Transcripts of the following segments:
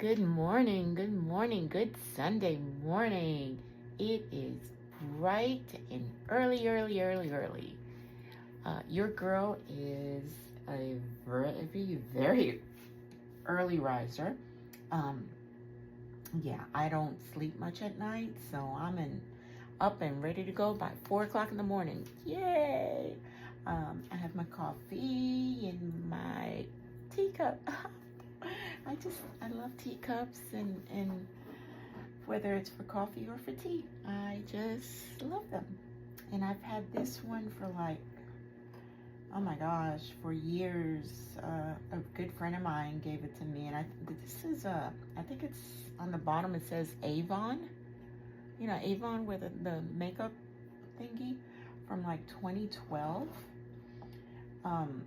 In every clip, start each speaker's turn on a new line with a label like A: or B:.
A: Good morning, good Sunday morning. It is bright and early. Your girl is a very early riser. Um, yeah, I don't sleep much at night, so up and ready to go by 4 o'clock in the morning. Yay! I have my coffee in my teacup. I love teacups and whether it's for coffee or for tea, I just love them. And I've had this one for oh my gosh, for years. A good friend of mine gave it to me, and this is I think it's on the bottom. It says Avon. You know, Avon with the makeup thingy from like 2012. Um,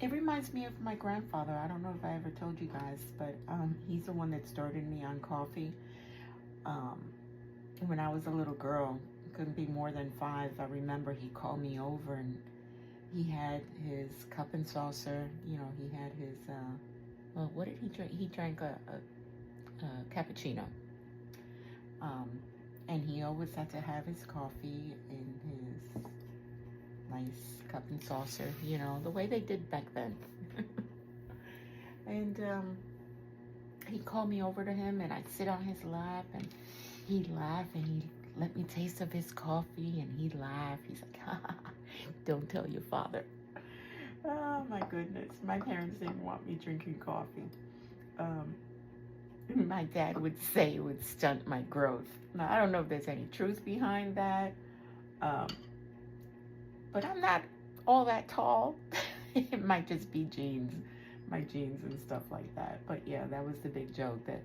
A: It reminds me of my grandfather. I don't know if I ever told you guys, but he's the one that started me on coffee. Um, when I was a little girl, couldn't be more than 5. I remember he called me over and he had his cup and saucer. You know, he had his, well, what did he drink? He drank a cappuccino. Um, and he always had to have his coffee in his nice cup and saucer, you know, the way they did back then. And he called me over to him, and I'd sit on his lap, and he'd laugh, and he'd let me taste of his coffee, and he'd laugh. He's like, don't tell your father. Oh my goodness, my parents didn't want me drinking coffee. My dad would say it would stunt my growth. Now, I don't know if there's any truth behind that. Um, but I'm not all that tall. It might just be my genes and stuff like that. But yeah, that was the big joke that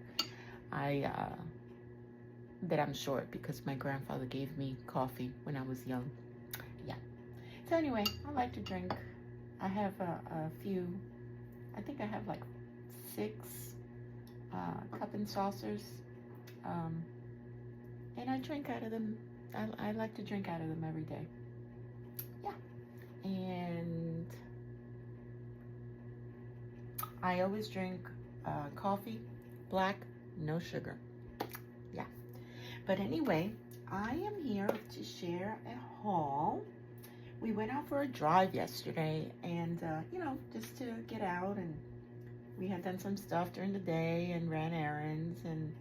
A: I'm short because my grandfather gave me coffee when I was young. Yeah. So anyway, I like to drink. I have a few. I think I have like 6 cup and saucers, and I drink out of them. I like to drink out of them every day. And I always drink coffee, black, no sugar. Yeah. But anyway, I am here to share a haul. We went out for a drive yesterday, and you know, just to get out, and we had done some stuff during the day and ran errands, and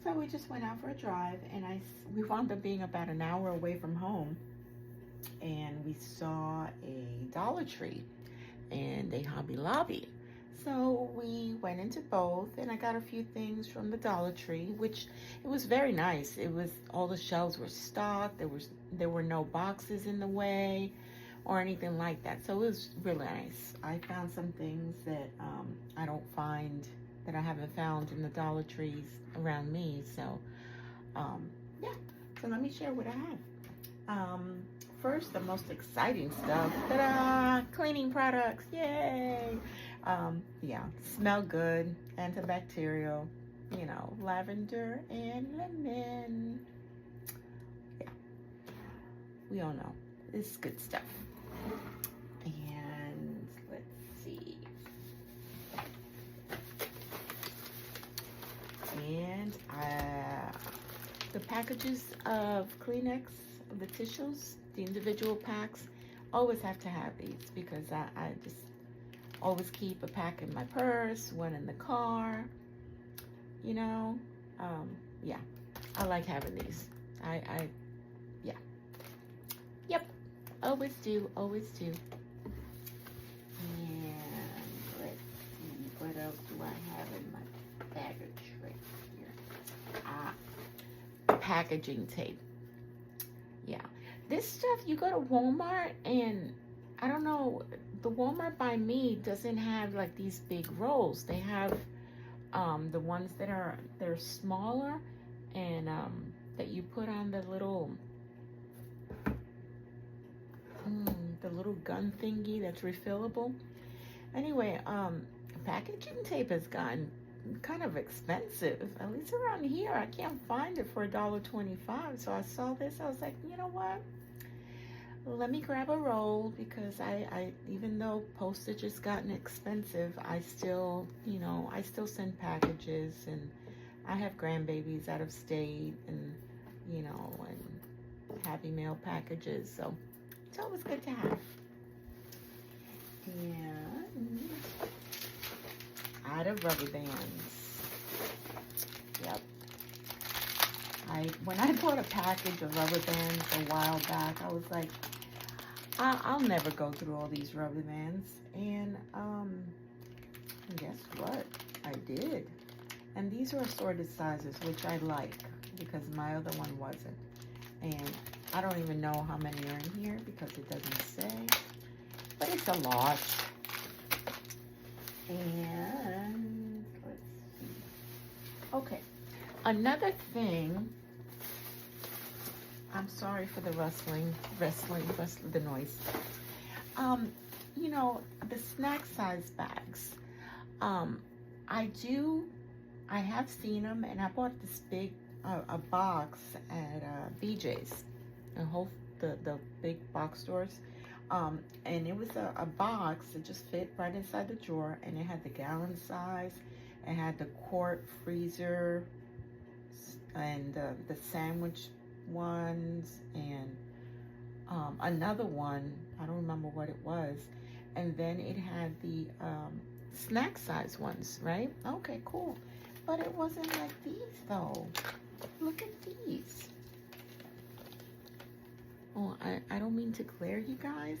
A: so we just went out for a drive, and we wound up being about an hour away from home. And we saw a Dollar Tree and a Hobby Lobby. So we went into both, and I got a few things from the Dollar Tree, which it was very nice. It was, all the shelves were stocked. There were no boxes in the way or anything like that. So it was really nice. I found some things that I haven't found in the Dollar Trees around me. So yeah. So let me share what I have. First, the most exciting stuff. Ta-da! Cleaning products. Yay! Yeah, smell good, antibacterial, you know, lavender and lemon. Yeah, we all know this is good stuff. And let's see. And the packages of Kleenex, the tissues, the individual packs, always have to have these because I just always keep a pack in my purse, one in the car, you know. Yeah, I like having these. Yeah. Yep, always do. And let's see, what else do I have in my baggage right here? Packaging tape. Yeah. This stuff, you go to Walmart, and I don't know, the Walmart by me doesn't have like these big rolls. They have the ones they're smaller, and that you put on the little gun thingy that's refillable. Anyway, packaging tape has gotten kind of expensive, at least around here. I can't find it for $1.25. So I saw this, I was like, you know what, let me grab a roll because I even though postage has gotten expensive, I still, I still send packages, and I have grandbabies out of state, and, and Happy Mail packages, so it's always good to have. And out of rubber bands. Yep. When I bought a package of rubber bands a while back, I was like, I'll never go through all these rubber bands. And guess what? I did. And these are assorted sizes, which I like because my other one wasn't. And I don't even know how many are in here because it doesn't say. But it's a lot. And let's see. Okay. Another thing, I'm sorry for the rustling, the noise. The snack size bags. I have seen them, and I bought this big, a box at BJ's, the big box stores. And it was a box that just fit right inside the drawer, and it had the gallon size, it had the quart freezer, and the sandwich ones, and another one, I don't remember what it was, and then it had the snack size ones, right? Okay, cool. But it wasn't like these though. Look at these. Oh, I don't mean to glare you guys,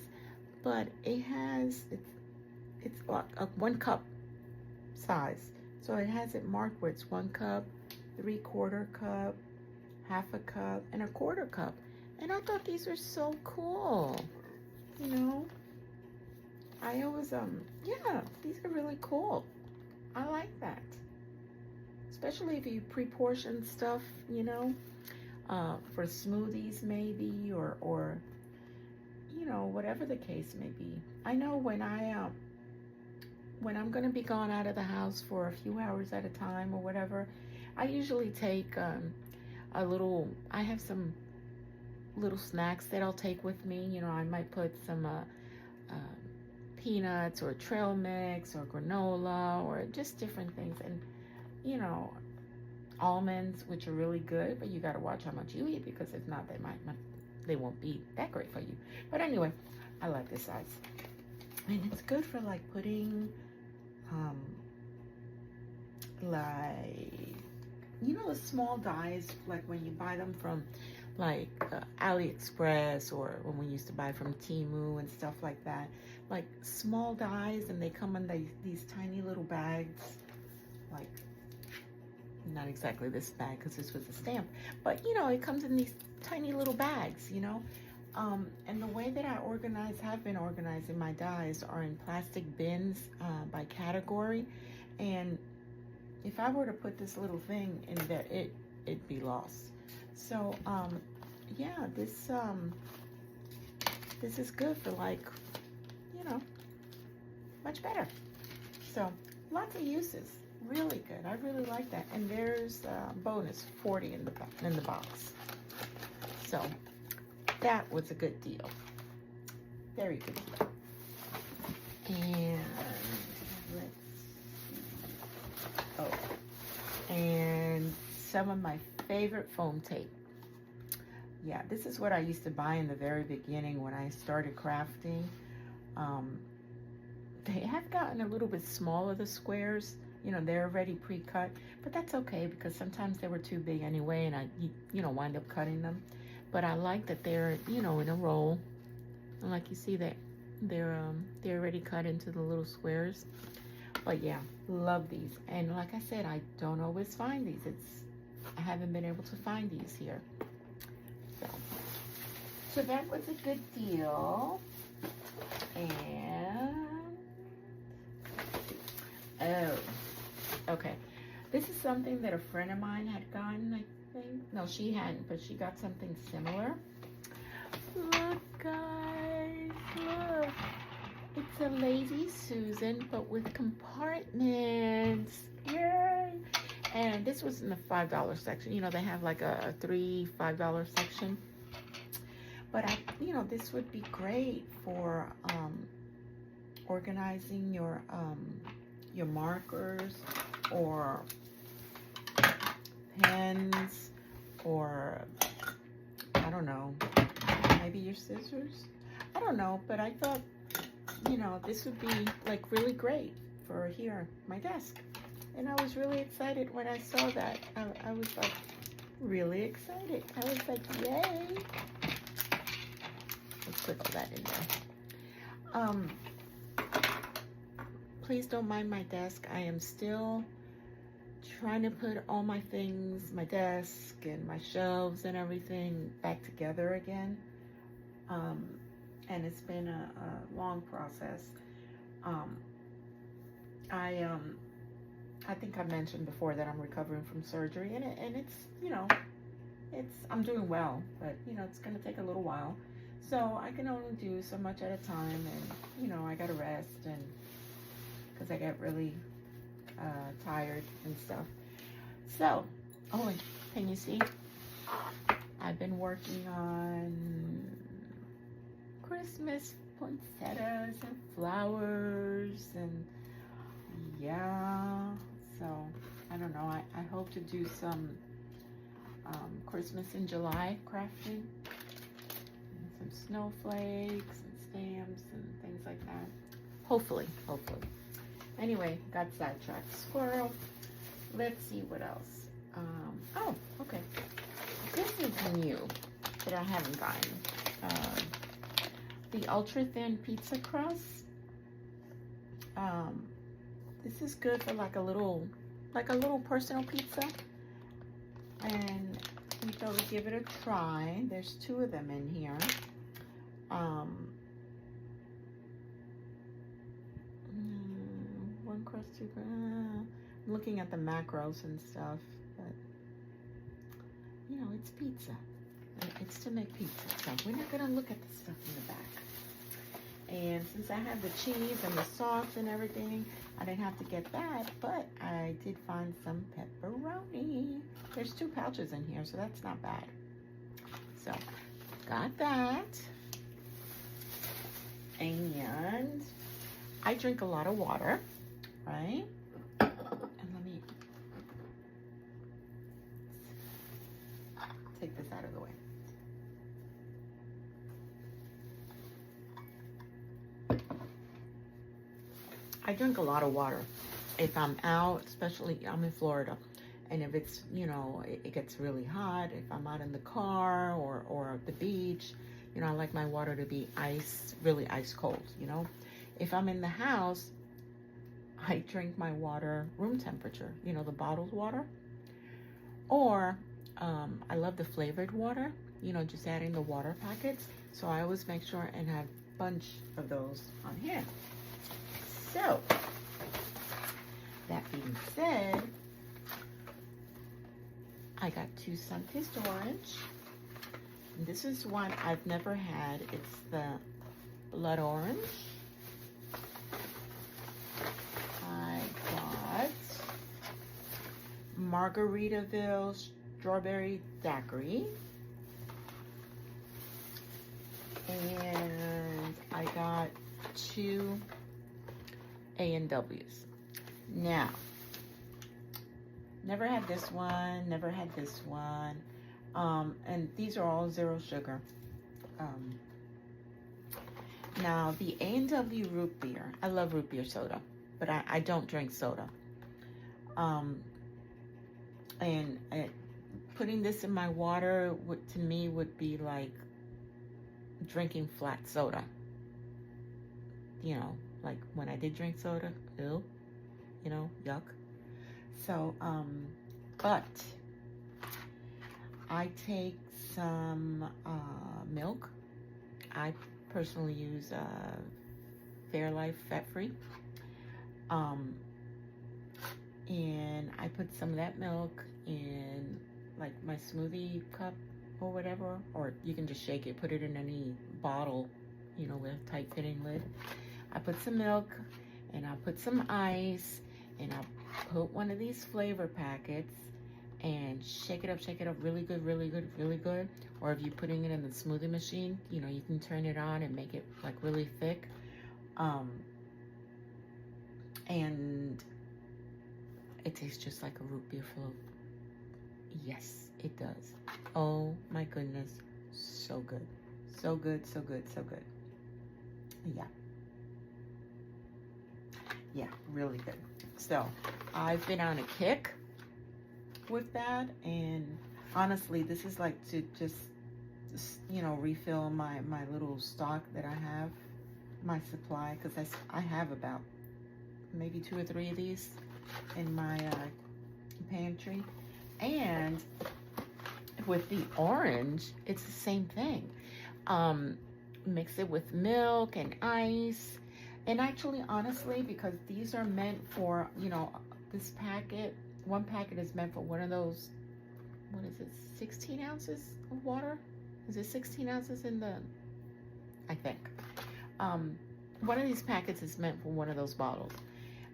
A: but it has, it's a 1 cup size. So it has it marked where it's 1 cup, 3/4 cup, 1/2 cup, and 1/4 cup. And I thought these were so cool. I always, yeah, these are really cool. I like that. Especially if you pre-portion stuff, for smoothies maybe, or whatever the case may be. I know when I'm going to be gone out of the house for a few hours at a time or whatever, I usually take I have some little snacks that I'll take with me. I might put some peanuts or trail mix or granola or just different things, and almonds, which are really good, but you got to watch how much you eat, because if not, they won't be that great for you. But anyway, I like this size, and it's good for like putting the small dies, like when you buy them from like AliExpress, or when we used to buy from Temu and stuff like that, like small dies, and they come in these tiny little bags, like not exactly this bag because this was a stamp, but it comes in these tiny little bags, and the way that have been organizing my dies are in plastic bins by category, and if I were to put this little thing in there, it'd be lost. So yeah, this is good for like, much better. So lots of uses. Really good. I really like that. And there's bonus 40 in the box. So that was a good deal. Very good deal. And let's see. Oh, and some of my favorite foam tape. Yeah, this is what I used to buy in the very beginning when I started crafting. They have gotten a little bit smaller, the squares. They're already pre-cut, but that's okay because sometimes they were too big anyway, and I wind up cutting them. But I like that they're, in a roll. And like you see that they're already cut into the little squares. But yeah, love these. And like I said, I don't always find these. I haven't been able to find these here. So that was a good deal. And oh, okay. This is something that a friend of mine had gotten, I think. No, she hadn't, but she got something similar. Look, guys, look. It's a Lazy Susan, but with compartments. Yay! And this was in the $5 section. They have like a $3, $5 section. But this would be great for organizing your markers or pens, or I don't know, maybe your scissors. I don't know, but I thought, this would be like really great for here, my desk. And I was really excited when I saw that. I was like really excited. I was like, yay. Let's put all that in there. Please don't mind my desk. I am still trying to put all my things, my desk and my shelves and everything back together again. And it's been a long process. I think I mentioned before that I'm recovering from surgery, and it's I'm doing well, but it's gonna take a little while. So I can only do so much at a time, and I gotta rest, and because I get really tired and stuff. So, and can you see? I've been working on Christmas poinsettias and flowers, and yeah. So I don't know. I hope to do some Christmas in July crafting, and some snowflakes and stamps and things like that. Hopefully. Anyway, got sidetracked. Squirrel. Let's see what else. Oh, okay. This is new that I haven't gotten. The ultra thin pizza crust. This is good for like a little personal pizza. And we thought we'd give it a try. There's 2 of them in here. One crust, 2. I'm looking at the macros and stuff, but it's pizza. It's to make pizza, so we're not gonna look at the stuff in the back. And since I have the cheese and the sauce and everything, I didn't have to get that, but I did find some pepperoni. There's 2 pouches in here, so that's not bad. So, got that. And I drink a lot of water, right? And let me take this out of the way. I drink a lot of water if I'm out, especially I'm in Florida, and if it's it gets really hot, if I'm out in the car or at the beach, I like my water to be really ice cold. If I'm in the house, I drink my water room temperature, the bottled water, or I love the flavored water, just adding the water packets. So I always make sure and have a bunch of those on hand. So, that being said, I got 2 sun-kissed orange. And this is one I've never had. It's the blood orange. I got Margaritaville strawberry daiquiri. And I got 2 A&Ws. Now, never had this one, never had this one. And these are all 0 sugar. Now, the A&W root beer, I love root beer soda, but I don't drink soda. And putting this in my water to me would be like drinking flat soda. Like when I did drink soda, ew, yuck. So, but I take some milk. I personally use Fairlife fat-free. And I put some of that milk in like my smoothie cup or whatever, or you can just shake it, put it in any bottle, with a tight fitting lid. I put some milk and I put some ice and I put one of these flavor packets and shake it up really good, really good, really good. Or if you're putting it in the smoothie machine, you know, you can turn it on and make it like really thick. And it tastes just like a root beer float. Yes, it does. Oh my goodness, so good. So good, so good, so good. Yeah. Yeah, really good. So I've been on a kick with that, and honestly, this is like to just you know, refill my little stock that I have, my supply, because I have about maybe 2 or 3 of these in my pantry. And with the orange, it's the same thing. Mix it with milk and ice. And actually, honestly, because these are meant for, you know, this packet, one packet is meant for one of those, what is it, 16 ounces of water? Is it 16 ounces in the, I think. One of these packets is meant for one of those bottles.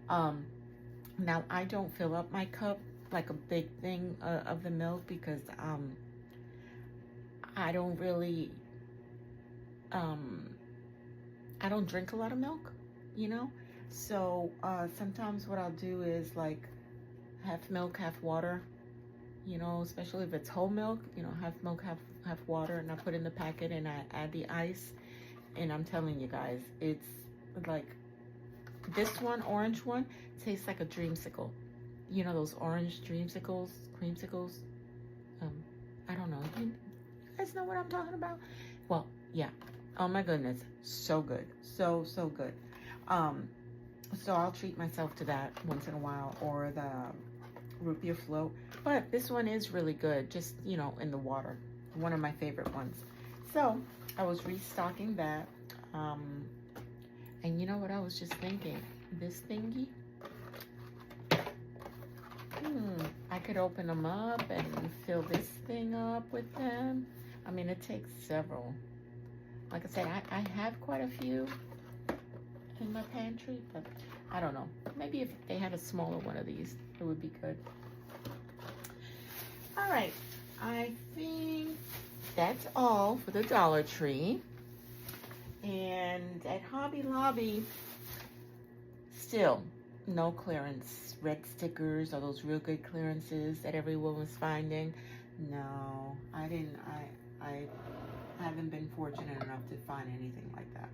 A: Now, I don't fill up my cup like a big thing of the milk because I don't really, I don't drink a lot of milk, you know? So sometimes what I'll do is like half milk, half water, you know, especially if it's whole milk, you know, half milk, half water, and I put in the packet and I add the ice. And I'm telling you guys, it's like this one, orange one, tastes like a dreamsicle. You know those orange dreamsicles, creamsicles? I don't know. You guys know what I'm talking about? Well, yeah. Oh my goodness, so good, so good. So I'll treat myself to that once in a while, or the root beer float. But this one is really good, just, you know, in the water. One of my favorite ones. So I was restocking that. And you know what I was just thinking? This thingy. I could open them up and fill this thing up with them. I mean, it takes several. Like I said, I have quite a few in my pantry, but I don't know. Maybe if they had a smaller one of these, it would be good. All right, I think that's all for the Dollar Tree. And at Hobby Lobby, still no clearance. Red stickers or those real good clearances that everyone was finding. No, I haven't been fortunate enough to find anything like that.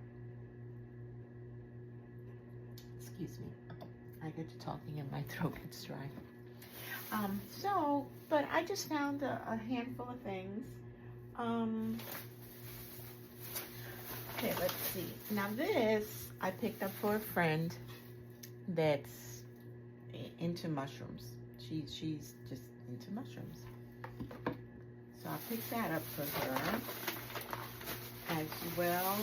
A: Excuse me. I get to talking and my throat gets dry. But I just found a handful of things. Okay, let's see. Now this I picked up for a friend that's into mushrooms. She's just into mushrooms. So I picked that up for her, as well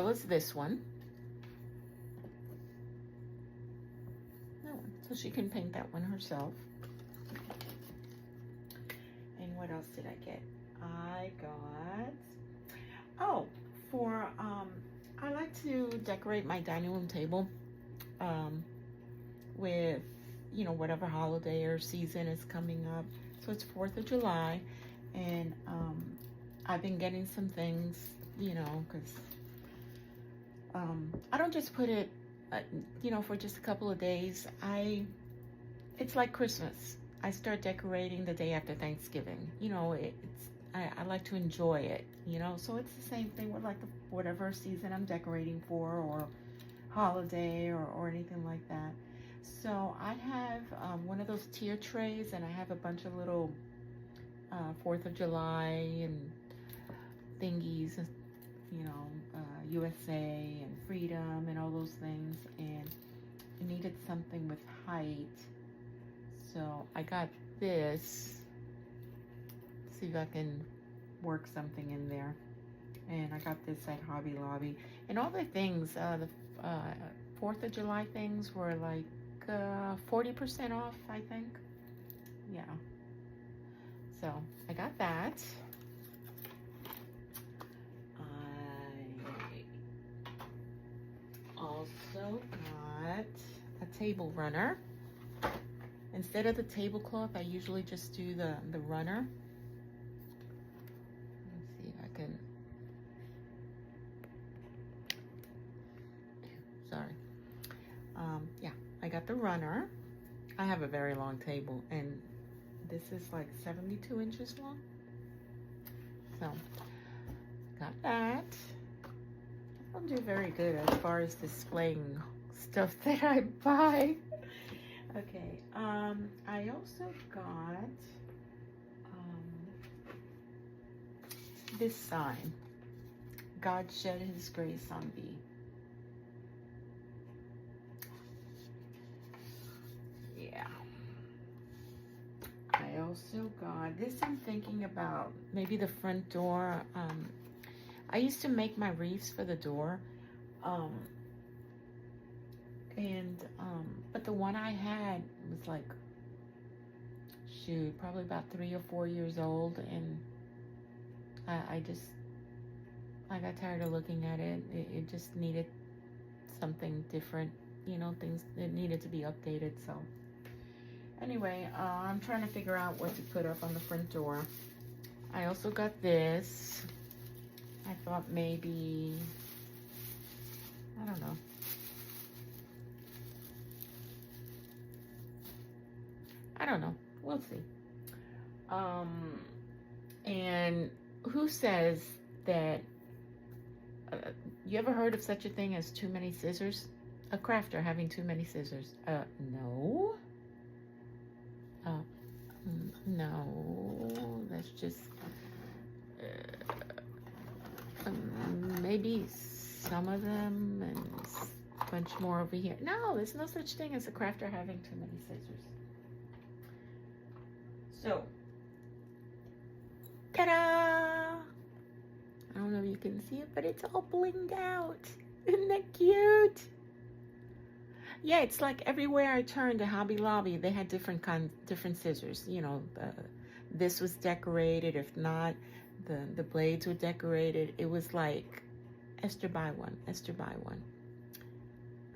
A: as this one. That one. So she can paint that one herself. And what else did I get? I got, I like to decorate my dining room table with, you know, whatever holiday or season is coming up. So it's 4th of July, and I've been getting some things, you know, because I don't just put it, you know, for just a couple of days. It's like Christmas. I start decorating the day after Thanksgiving. You know, I like to enjoy it, you know, so it's the same thing with like whatever season I'm decorating for, or holiday, or anything like that. So I have one of those tier trays, and I have a bunch of little 4th of July and thingies, you know, USA and freedom and all those things, and I needed something with height. So I got this. See if I can work something in there. And I got this at Hobby Lobby. And all the things, the 4th of July things were like 40% off, I think. Yeah. So I got that. also got a table runner. Instead of the tablecloth, I usually just do the runner. Let's see if I can. Sorry. Yeah, I got the runner. I have a very long table, and this is like 72 inches long. So, got that. I don't do very good as far as displaying stuff that I buy. Okay, I also got this sign. God shed his grace on thee. Yeah. I also got this. I'm thinking about maybe the front door. I used to make my wreaths for the door. But the one I had was like, shoot, probably about 3 or 4 years old, and I got tired of looking at it. It just needed something different, you know, things that needed to be updated. So anyway, I'm trying to figure out what to put up on the front door. I also got this. I thought maybe, I don't know. I don't know. We'll see. And who says that, you ever heard of such a thing as too many scissors? A crafter having too many scissors? No. No. That's just, maybe some of them and a bunch more over here. No, there's no such thing as a crafter having too many scissors. So, ta-da! I don't know if you can see it, but it's all blinged out. Isn't that cute? Yeah, it's like everywhere I turned to Hobby Lobby, they had different scissors. You know, this was decorated. If not, the blades were decorated. It was like, Esther buy one, Esther buy one.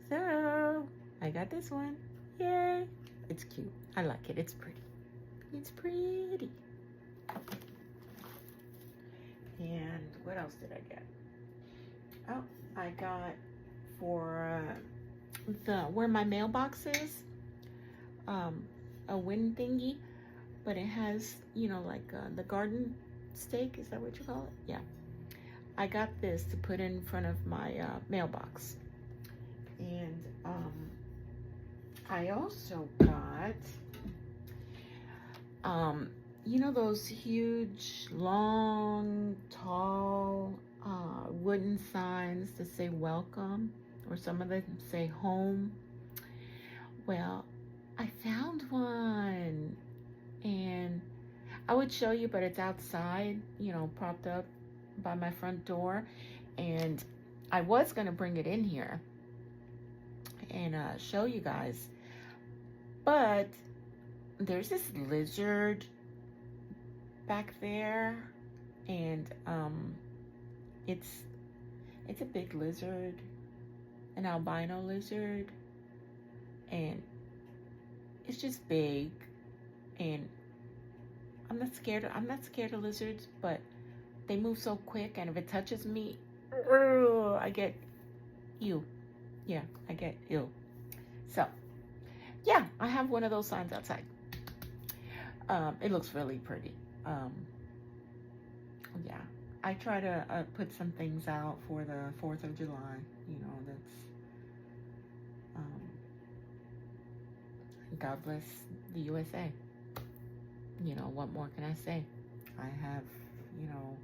A: So, I got this one. Yay! It's cute. I like it. It's pretty. It's pretty. And what else did I get? Oh, I got for where my mailbox is, a wind thingy, but it has, you know, like the garden stake. Is that what you call it? Yeah. I got this to put in front of my mailbox. And I also got, you know, those huge, long, tall wooden signs that say welcome, or some of them say home. Well, I found one, and I would show you, but it's outside, you know, propped up by my front door, and I was going to bring it in here and show you guys, but there's this lizard back there, and it's a big lizard, an albino lizard, and it's just big, and I'm not scared of lizards, but they move so quick, and if it touches me, I get ew. Yeah, I get ill. So yeah, I have one of those signs outside. It looks really pretty. Yeah, I try to put some things out for the 4th of July. You know, that's God bless the USA. You know, what more can I say? I have, you know,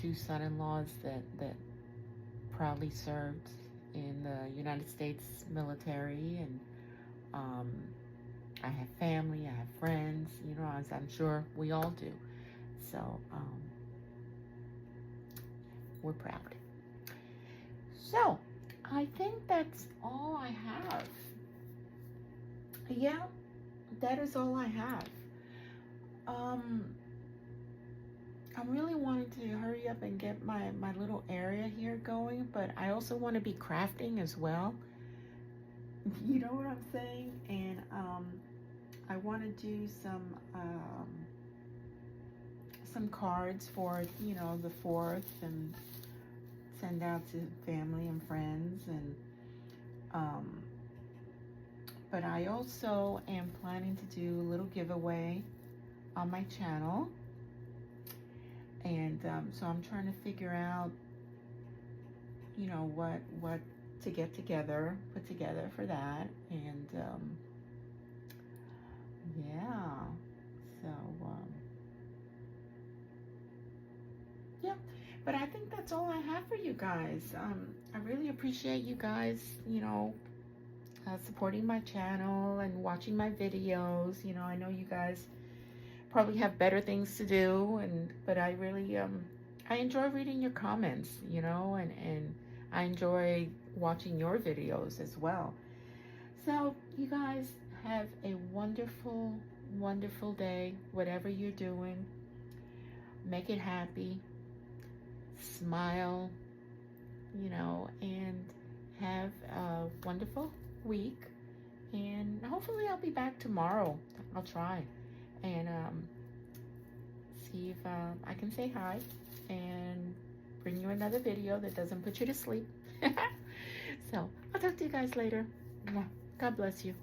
A: 2 son-in-laws that proudly served in the United States military, and I have family, I have friends, you know, as I'm sure we all do. So, we're proud. So, I think that's all I have. Yeah, that is all I have. I'm really wanting to hurry up and get my little area here going, but I also want to be crafting as well. You know what I'm saying? And I want to do some cards for, you know, the 4th, and send out to family and friends. And but I also am planning to do a little giveaway on my channel. And so I'm trying to figure out, you know, what to get together, put together for that. And yeah, so yeah, but I think that's all I have for you guys. I really appreciate you guys, you know, supporting my channel and watching my videos. You know, I know you guys probably have better things to do, but I really I enjoy reading your comments, you know, and I enjoy watching your videos as well. So you guys have a wonderful, wonderful day, whatever you're doing. Make it happy, smile, you know, and have a wonderful week. And hopefully I'll be back tomorrow. I'll try and see if I can say hi and bring you another video that doesn't put you to sleep. So I'll talk to you guys later. God bless you.